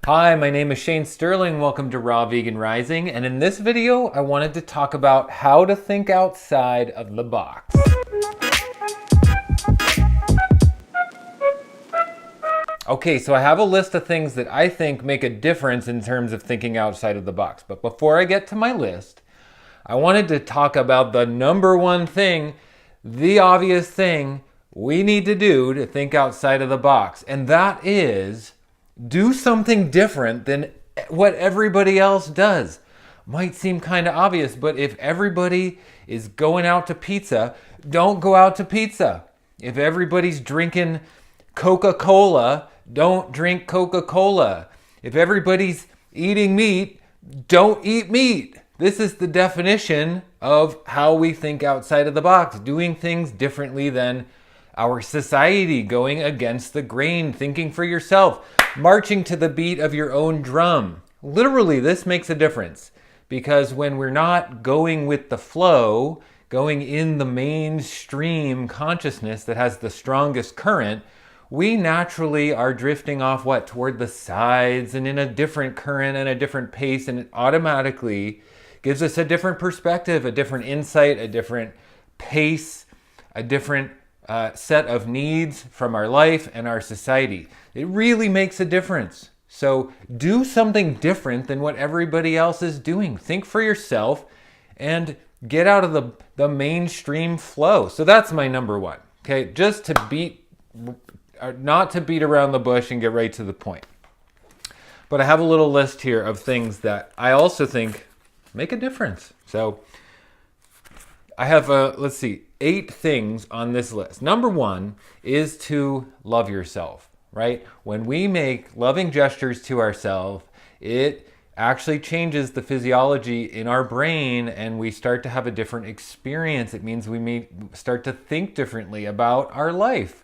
Hi, my name is Shane Sterling. Welcome to Raw Vegan Rising. And in this video, I wanted to talk about how to think outside of the box. Okay, so I have a list of things that I think make a difference in terms of thinking outside of the box. But before I get to my list, I wanted to talk about the number one thing, the obvious thing we need to do to think outside of the box. And that is do something different than what everybody else does. Might seem kind of obvious, but if everybody is going out to pizza, don't go out to pizza. If everybody's drinking Coca-Cola, don't drink Coca-Cola. If everybody's eating meat, don't eat meat. This is the definition of how we think outside of the box, doing things differently than our society, going against the grain, thinking for yourself, marching to the beat of your own drum. Literally, this makes a difference because when we're not going with the flow, going in the mainstream consciousness that has the strongest current, we naturally are drifting off toward the sides and in a different current and a different pace, and it automatically gives us a different perspective, a different insight, a different pace, a different set of needs from our life and our society. It really makes a difference. So do something different than what everybody else is doing. Think for yourself and get out of the mainstream flow. So that's my number one. Okay, just to not to beat around the bush and get right to the point. But I have a little list here of things that I also think make a difference. So I have, 8 things on this list. Number one is to love yourself, right? When we make loving gestures to ourselves, it actually changes the physiology in our brain and we start to have a different experience. It means we may start to think differently about our life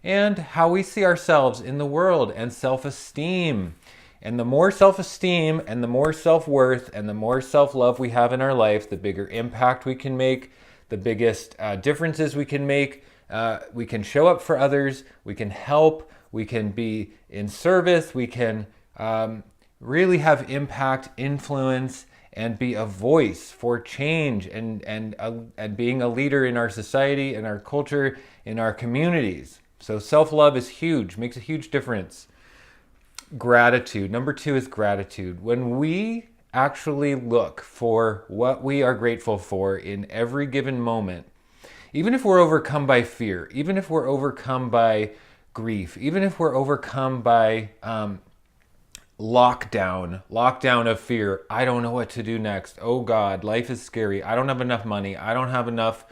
and how we see ourselves in the world, and self-esteem. And the more self-esteem and the more self-worth and the more self-love we have in our life, the bigger impact we can make, the biggest differences we can make. We can show up for others, we can help, we can be in service, we can really have impact, influence, and be a voice for change and being a leader in our society, in our culture, in our communities. So self-love is huge, makes a huge difference. Gratitude. Number 2 is gratitude. When we actually look for what we are grateful for in every given moment, even if we're overcome by fear, even if we're overcome by grief, even if we're overcome by lockdown of fear, I don't know what to do next. Oh God, life is scary. I don't have enough money. I don't have enough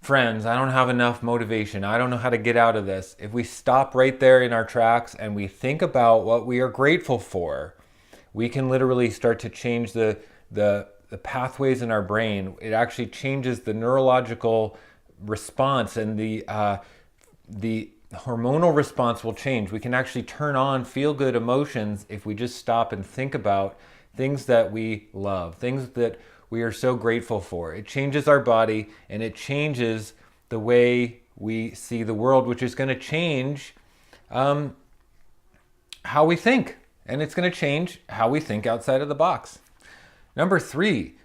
friends, I don't have enough motivation, I don't know how to get out of this. If we stop right there in our tracks and we think about what we are grateful for, we can literally start to change the pathways in our brain. It actually changes the neurological response, and the hormonal response will change. We can actually turn on feel-good emotions if we just stop and think about things that we love, things that we are so grateful for. It changes our body and it changes the way we see the world, which is going to change how we think. And it's going to change how we think outside of the box. Number 3,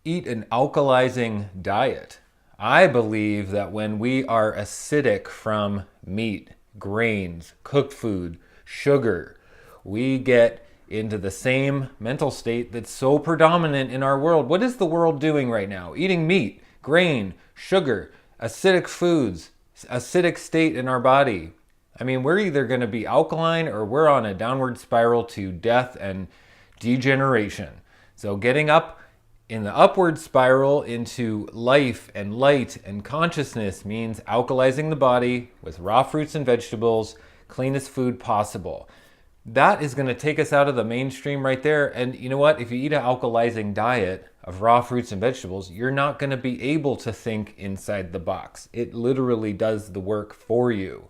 eat an alkalizing diet. I believe that when we are acidic from meat, grains, cooked food, sugar, we get into the same mental state that's so predominant in our world. What is the world doing right now? Eating meat, grain, sugar, acidic foods, acidic state in our body. I mean, we're either going to be alkaline or we're on a downward spiral to death and degeneration. So getting up in the upward spiral into life and light and consciousness means alkalizing the body with raw fruits and vegetables, cleanest food possible. That is going to take us out of the mainstream right there. And you know what? If you eat an alkalizing diet of raw fruits and vegetables, you're not going to be able to think inside the box. It literally does the work for you.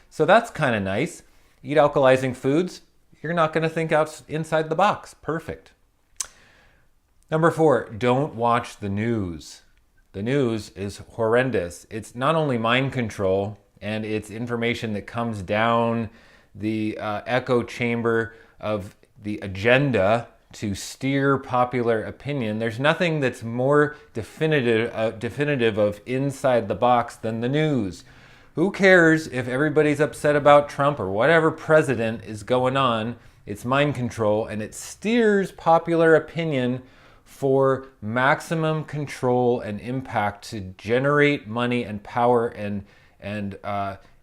So that's kind of nice. Eat alkalizing foods, you're not going to think inside the box. Perfect. Number 4, don't watch the news. The news is horrendous. It's not only mind control, and it's information that comes down the echo chamber of the agenda to steer popular opinion. There's nothing that's more definitive of inside the box than the news. Who cares if everybody's upset about Trump or whatever president is going on? It's mind control, and it steers popular opinion for maximum control and impact to generate money and power and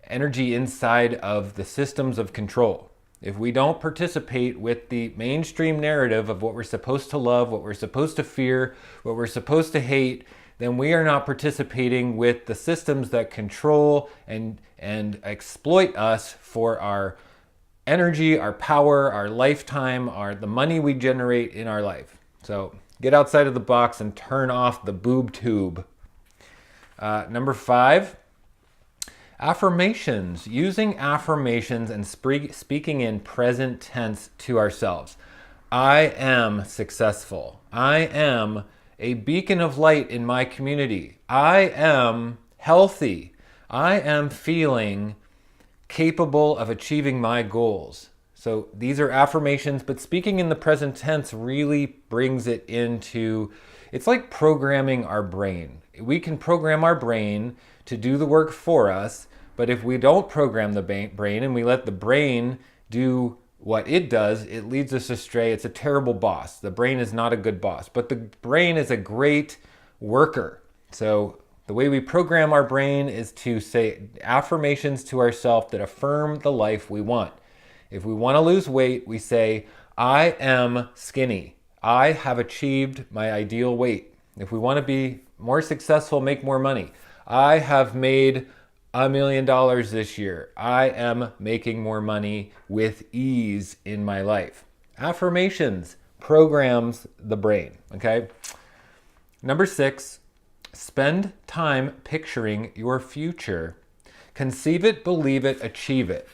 energy inside of the systems of control. If we don't participate with the mainstream narrative of what we're supposed to love, what we're supposed to fear, what we're supposed to hate, then we are not participating with the systems that control and exploit us for our energy, our power, our lifetime, the money we generate in our life. So get outside of the box and turn off the boob tube. Number 5. Affirmations. Using affirmations and speaking in present tense to ourselves. I am successful. I am a beacon of light in my community. I am healthy. I am feeling capable of achieving my goals. So these are affirmations, but speaking in the present tense really brings it into, it's like programming our brain. We can program our brain to do the work for us, but if we don't program the brain and we let the brain do what it does, it leads us astray. It's a terrible boss. The brain is not a good boss, but the brain is a great worker. So the way we program our brain is to say affirmations to ourselves that affirm the life we want. If we want to lose weight, we say, I am skinny. I have achieved my ideal weight. If we want to be more successful, make more money, I have made $1 million this year. I am making more money with ease in my life. Affirmations programs the brain, okay? Number 6, spend time picturing your future. Conceive it, believe it, achieve it.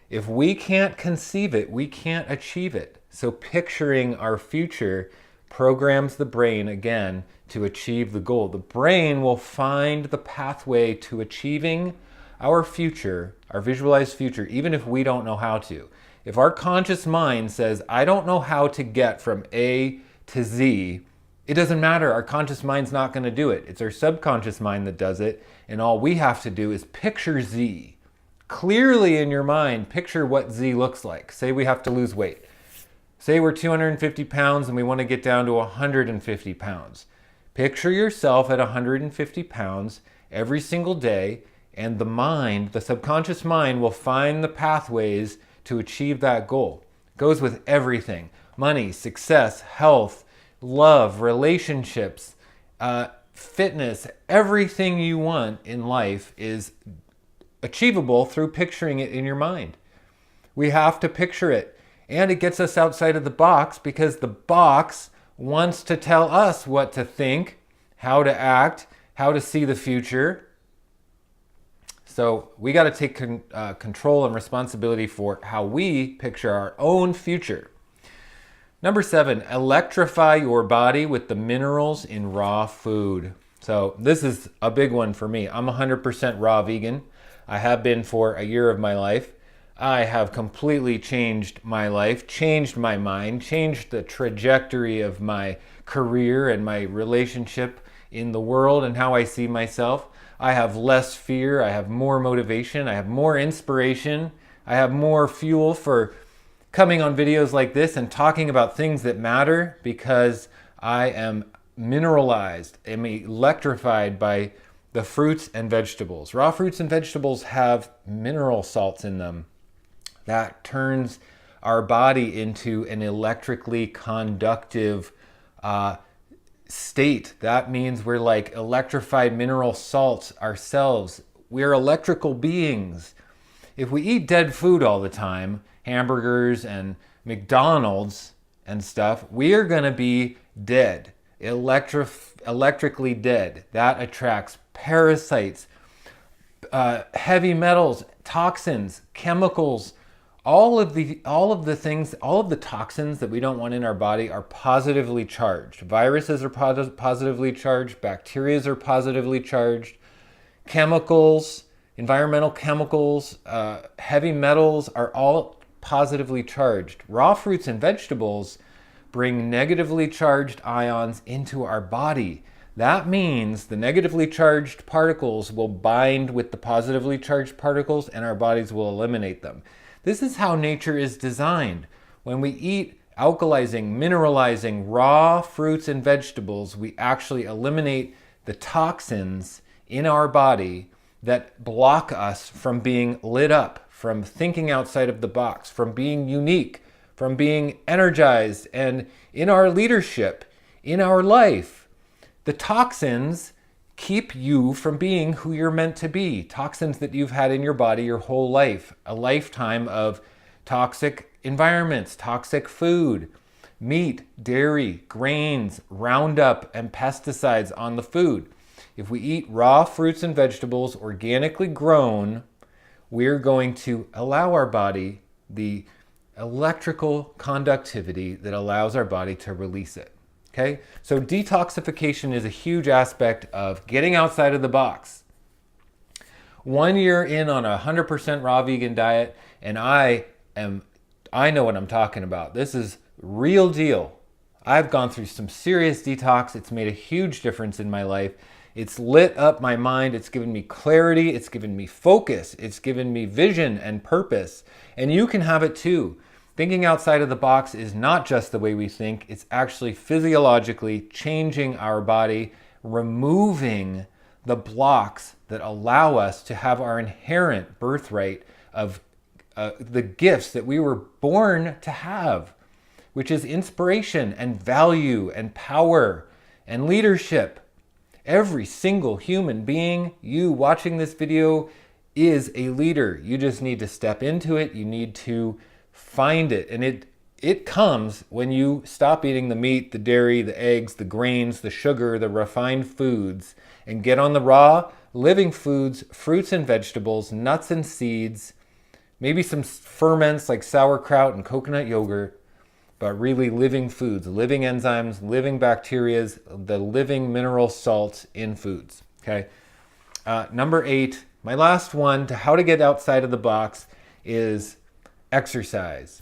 If we can't conceive it, we can't achieve it. So picturing our future programs the brain again to achieve the goal. The brain will find the pathway to achieving our future, our visualized future, even if we don't know how to. If our conscious mind says, I don't know how to get from A to Z, it doesn't matter. Our conscious mind's not going to do it. It's our subconscious mind that does it. And all we have to do is picture Z. Clearly in your mind, picture what Z looks like. Say we have to lose weight. Say we're 250 pounds and we want to get down to 150 pounds. Picture yourself at 150 pounds every single day, and the mind, the subconscious mind, will find the pathways to achieve that goal. It goes with everything. Money, success, health, love, relationships, fitness. Everything you want in life is achievable through picturing it in your mind. We have to picture it. And it gets us outside of the box because the box wants to tell us what to think, how to act, how to see the future. So we got to take control and responsibility for how we picture our own future. Number 7, electrify your body with the minerals in raw food. So this is a big one for me. I'm 100% raw vegan. I have been for a year of my life. I have completely changed my life, changed my mind, changed the trajectory of my career and my relationship in the world and how I see myself. I have less fear, I have more motivation, I have more inspiration, I have more fuel for coming on videos like this and talking about things that matter because I am mineralized, am electrified by the fruits and vegetables. Raw fruits and vegetables have mineral salts in them. That turns our body into an electrically conductive state. That means we're like electrified mineral salts ourselves. We're electrical beings. If we eat dead food all the time, hamburgers and McDonald's and stuff, we are going to be dead, electrically dead. That attracts parasites, heavy metals, toxins, chemicals. All of the toxins that we don't want in our body are positively charged. Viruses are positively charged. Bacteria are positively charged. Chemicals, environmental chemicals, heavy metals are all positively charged. Raw fruits and vegetables bring negatively charged ions into our body. That means the negatively charged particles will bind with the positively charged particles and our bodies will eliminate them. This is how nature is designed. When we eat alkalizing, mineralizing, raw fruits and vegetables, we actually eliminate the toxins in our body that block us from being lit up, from thinking outside of the box, from being unique, from being energized, and in our leadership, in our life. The toxins keep you from being who you're meant to be. Toxins that you've had in your body your whole life, a lifetime of toxic environments, toxic food, meat, dairy, grains, Roundup, and pesticides on the food. If we eat raw fruits and vegetables, organically grown, we're going to allow our body the electrical conductivity that allows our body to release it. Okay? So detoxification is a huge aspect of getting outside of the box. 1 year in on a 100% raw vegan diet, and I know what I'm talking about. This is real deal. I've gone through some serious detox. It's made a huge difference in my life. It's lit up my mind. It's given me clarity. It's given me focus. It's given me vision and purpose. And you can have it too. Thinking outside of the box is not just the way we think. It's actually physiologically changing our body, removing the blocks that allow us to have our inherent birthright of the gifts that we were born to have, which is inspiration and value and power and leadership. Every single human being, you watching this video, is a leader. You just need to step into it. You need to find it. And it comes when you stop eating the meat, the dairy, the eggs, the grains, the sugar, the refined foods, and get on the raw, living foods, fruits and vegetables, nuts and seeds, maybe some ferments like sauerkraut and coconut yogurt, but really living foods, living enzymes, living bacterias, the living mineral salts in foods. Okay. Number 8, my last one to how to get outside of the box is exercise.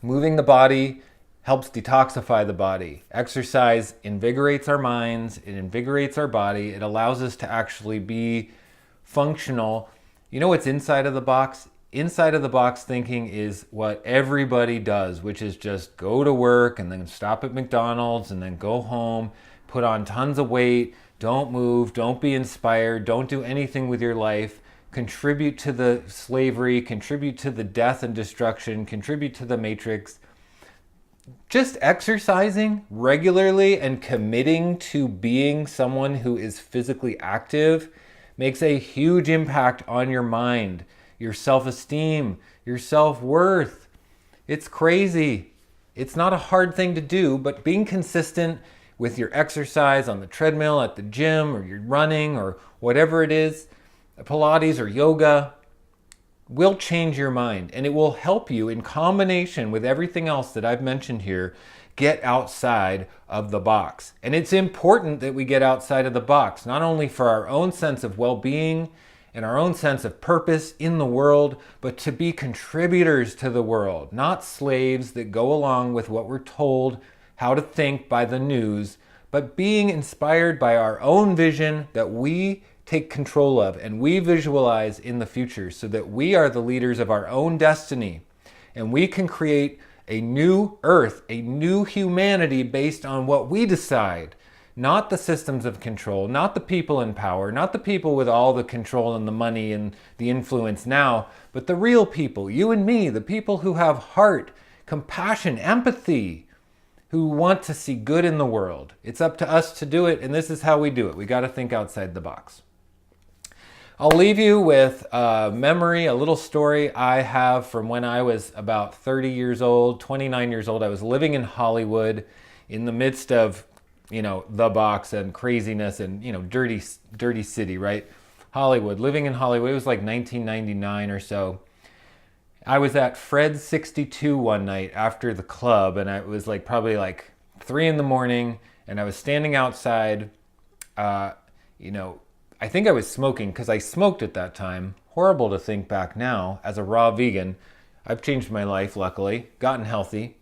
Moving the body helps detoxify the body. Exercise invigorates our minds, it invigorates our body, it allows us to actually be functional. You know what's inside of the box? Inside of the box thinking is what everybody does, which is just go to work and then stop at McDonald's and then go home, put on tons of weight, don't move, don't be inspired, don't do anything with your life, contribute to the slavery, contribute to the death and destruction, contribute to the matrix. Just exercising regularly and committing to being someone who is physically active makes a huge impact on your mind, your self-esteem, your self-worth. It's crazy. It's not a hard thing to do, but being consistent with your exercise on the treadmill, at the gym, or you're running, or whatever it is, Pilates or yoga, will change your mind. And it will help you, in combination with everything else that I've mentioned here, get outside of the box. And it's important that we get outside of the box, not only for our own sense of well-being and our own sense of purpose in the world, but to be contributors to the world, not slaves that go along with what we're told how to think by the news, but being inspired by our own vision that we take control of and we visualize in the future, so that we are the leaders of our own destiny and we can create a new earth, a new humanity based on what we decide. Not the systems of control, not the people in power, not the people with all the control and the money and the influence now, but the real people, you and me, the people who have heart, compassion, empathy, who want to see good in the world. It's up to us to do it, and this is how we do it. We got to think outside the box. I'll leave you with a memory, a little story I have from when I was about 30 years old, 29 years old. I was living in Hollywood in the midst of, the box and craziness and, dirty city, right? Hollywood, living in Hollywood. It was like 1999 or so. I was at Fred's 62 one night after the club, and it was probably 3 a.m, and I was standing outside, I think I was smoking because I smoked at that time. Horrible to think back now as a raw vegan. I've changed my life, luckily, gotten healthy.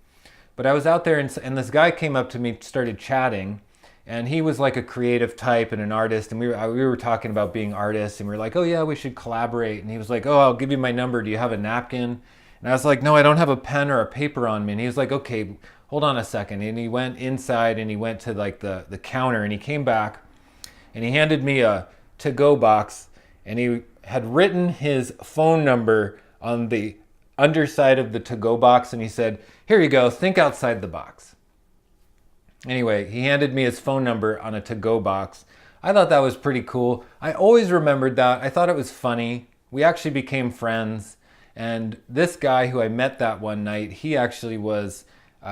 But I was out there and this guy came up to me, started chatting, and he was like a creative type and an artist. And we were talking about being artists, and we were like, oh yeah, we should collaborate. And he was like, oh, I'll give you my number. Do you have a napkin? And I was like, no, I don't have a pen or a paper on me. And he was like, okay, hold on a second. And he went inside and he went to like the counter, and he came back and he handed me a to-go box, and he had written his phone number on the underside of the to-go box, and he said, here you go, think outside the box. Anyway, he handed me his phone number on a to-go box. I thought that was pretty cool. I always remembered that. I thought it was funny. We actually became friends. And this guy who I met that one night, he actually was,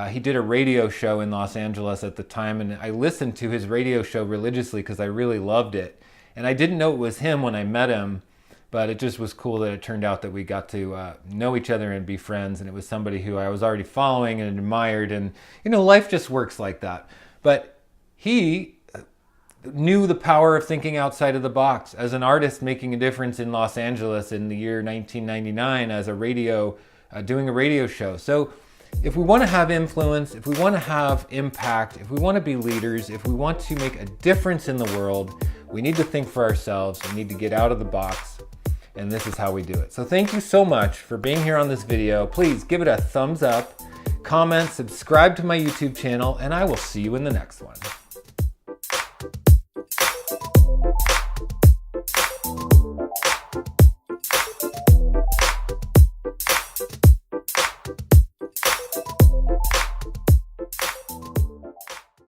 he did a radio show in Los Angeles at the time, and I listened to his radio show religiously because I really loved it. And I didn't know it was him when I met him, but it just was cool that it turned out that we got to know each other and be friends, and it was somebody who I was already following and admired, and you know, life just works like that. But he knew the power of thinking outside of the box. As an artist making a difference in Los Angeles in the year 1999 as a radio, doing a radio show. So if we want to have influence, if we want to have impact, if we want to be leaders, if we want to make a difference in the world, we need to think for ourselves. We need to get out of the box. And this is how we do it. So thank you so much for being here on this video. Please give it a thumbs up, comment, subscribe to my YouTube channel, and I will see you in the next one.